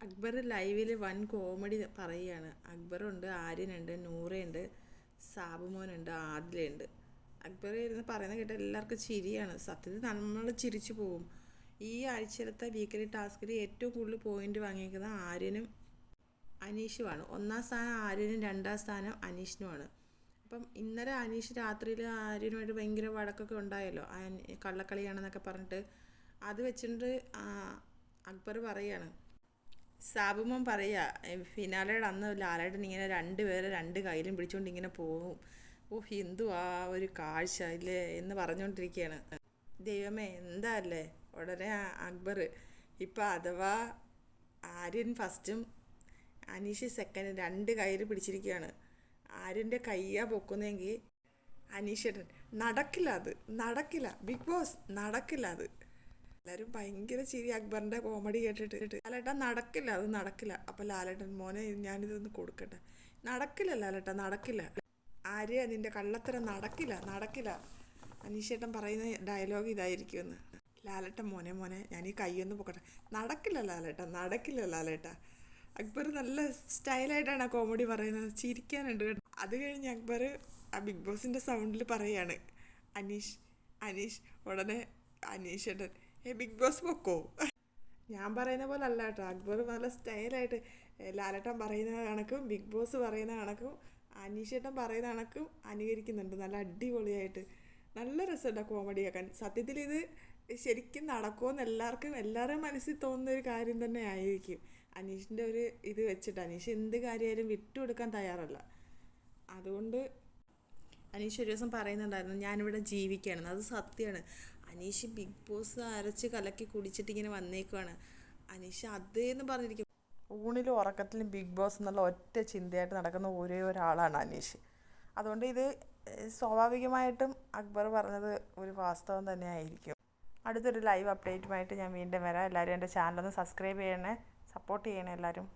അക്ബർ ലൈവിൽ വൻ കോമഡി പറയുകയാണ്. അക്ബറുണ്ട്, ആര്യനുണ്ട്, നൂറയുണ്ട്, സാബുമോനുണ്ട്, ആദിലുണ്ട്. അക്ബർ ഇരുന്ന് പറയുന്നത് കേട്ട് എല്ലാവർക്കും ചിരിയാണ്. സത്യത്തിൽ നമ്മൾ ചിരിച്ചു പോകും. ഈ ആഴ്ചയിലത്തെ വീക്കിലി ടാസ്കിൽ ഏറ്റവും കൂടുതൽ പോയിന്റ് വാങ്ങിയിരിക്കുന്നത് ആര്യനും അനീഷുമാണ്. ഒന്നാം സ്ഥാനം ആര്യനും, രണ്ടാം സ്ഥാനം അനീഷിനുമാണ്. അപ്പം ഇന്നലെ അനീഷ് രാത്രിയിൽ ആര്യനുമായിട്ട് ഭയങ്കര വഴക്കൊക്കെ ഉണ്ടായല്ലോ, കള്ളക്കളിയാണെന്നൊക്കെ പറഞ്ഞിട്ട്. അത് വെച്ചിട്ട് അക്ബർ പറയുകയാണ്, സാബുമോൻ പറയുക, ഫിനാലയുടെ അന്ന് ലാലേട്ടൻ ഇങ്ങനെ രണ്ടുപേരെ രണ്ട് കയ്യിലും പിടിച്ചുകൊണ്ട് ഇങ്ങനെ പോകും. എന്തുവാ ഒരു കാഴ്ച ഇല്ലേ എന്ന് പറഞ്ഞുകൊണ്ടിരിക്കുകയാണ്. ദൈവമേ എന്താ അല്ലേ. ഉടനെ അക്ബർ, ഇപ്പം അഥവാ ആര്യൻ ഫസ്റ്റും അനീഷ് സെക്കൻഡും രണ്ട് കയ്യിൽ പിടിച്ചിരിക്കുകയാണ്. ആര്യൻ്റെ കയ്യാ പൊക്കുന്നതെങ്കിൽ അനീഷേട്ടൻ നടക്കില്ല, അത് നടക്കില്ല, ബിഗ് ബോസ് നടക്കില്ല അത്. എല്ലാവരും ഭയങ്കര ചിരി അക്ബറിൻ്റെ കോമഡി കേട്ടിട്ട്. ലാലേട്ടൻ നടക്കില്ല, അത് നടക്കില്ല. അപ്പം ലാലേട്ടൻ, മോനെ ഞാനിതൊന്ന് കൊടുക്കട്ടെ. നടക്കില്ല ലാലേട്ടൻ, നടക്കില്ല. ആര്യ നിൻ്റെ കള്ളത്തരം നടക്കില്ല, നടക്കില്ല. അനീഷേട്ടൻ പറയുന്ന ഡയലോഗ് ഇതായിരിക്കുമെന്ന്. ലാലേട്ടൻ, മോനെ ഞാൻ ഈ കൈയൊന്ന് പൊക്കട്ടെ. നടക്കില്ല ലാലേട്ട, നടക്കില്ല ലാലേട്ട. അക്ബർ നല്ല സ്റ്റൈലായിട്ടാണ് ആ കോമഡി പറയുന്നത്, ചിരിക്കാനുണ്ട് കേട്ടോ. അത് കഴിഞ്ഞ് അക്ബർ ആ ബിഗ് ബോസിൻ്റെ സൗണ്ടിൽ പറയുകയാണ്, അനീഷ്. ഉടനെ അനീഷേട്ടൻ, ബിഗ് ബോസ് പൊക്കോ. ഞാൻ പറയുന്ന പോലെ അല്ല കേട്ടോ. അക്ബർ നല്ല സ്റ്റൈലായിട്ട് ലാലേട്ടൻ പറയുന്ന കണക്കും ബിഗ് ബോസ് പറയുന്ന കണക്കും അനീഷേട്ടൻ പറയുന്ന കണക്കും അനുകരിക്കുന്നുണ്ട്. നല്ല അടിപൊളിയായിട്ട് നല്ല രസമുണ്ട് കോമഡി ആക്കാൻ. സത്യത്തിൽ ഇത് ശരിക്കും നടക്കുമെന്ന് എല്ലാവരുടെയും മനസ്സിൽ തോന്നുന്ന ഒരു കാര്യം തന്നെ ആയിരിക്കും. അനീഷിൻ്റെ ഒരു ഇത് വെച്ചിട്ട് അനീഷ് എന്ത് കാര്യമായാലും വിട്ടുകൊടുക്കാൻ തയ്യാറല്ല. അതുകൊണ്ട് അനീഷ് ഒരു ദിവസം പറയുന്നുണ്ടായിരുന്നു, ഞാനിവിടെ ജീവിക്കുകയാണെന്ന്. അത് സത്യമാണ്. അനീഷ് ബിഗ് ബോസ് അരച്ച് കലക്കി കുടിച്ചിട്ട് ഇങ്ങനെ വന്നേക്കുവാണ്. അനീഷ് അതേന്ന് പറഞ്ഞിരിക്കും. ഊണിലും ഉറക്കത്തിലും ബിഗ് ബോസ് എന്നുള്ള ഒറ്റ ചിന്തയായിട്ട് നടക്കുന്ന ഒരേ ഒരാളാണ് അനീഷ്. അതുകൊണ്ട് ഇത് സ്വാഭാവികമായിട്ടും അക്ബർ പറഞ്ഞത് ഒരു വാസ്തവം തന്നെ ആയിരിക്കും. അടുത്തൊരു ലൈവ് അപ്ഡേറ്റുമായിട്ട് ഞാൻ വീണ്ടും വരാം. എല്ലാവരും എൻ്റെ ചാനലൊന്ന് സബ്സ്ക്രൈബ് ചെയ്യണേ, സപ്പോർട്ട് ചെയ്യണേ എല്ലാവരും.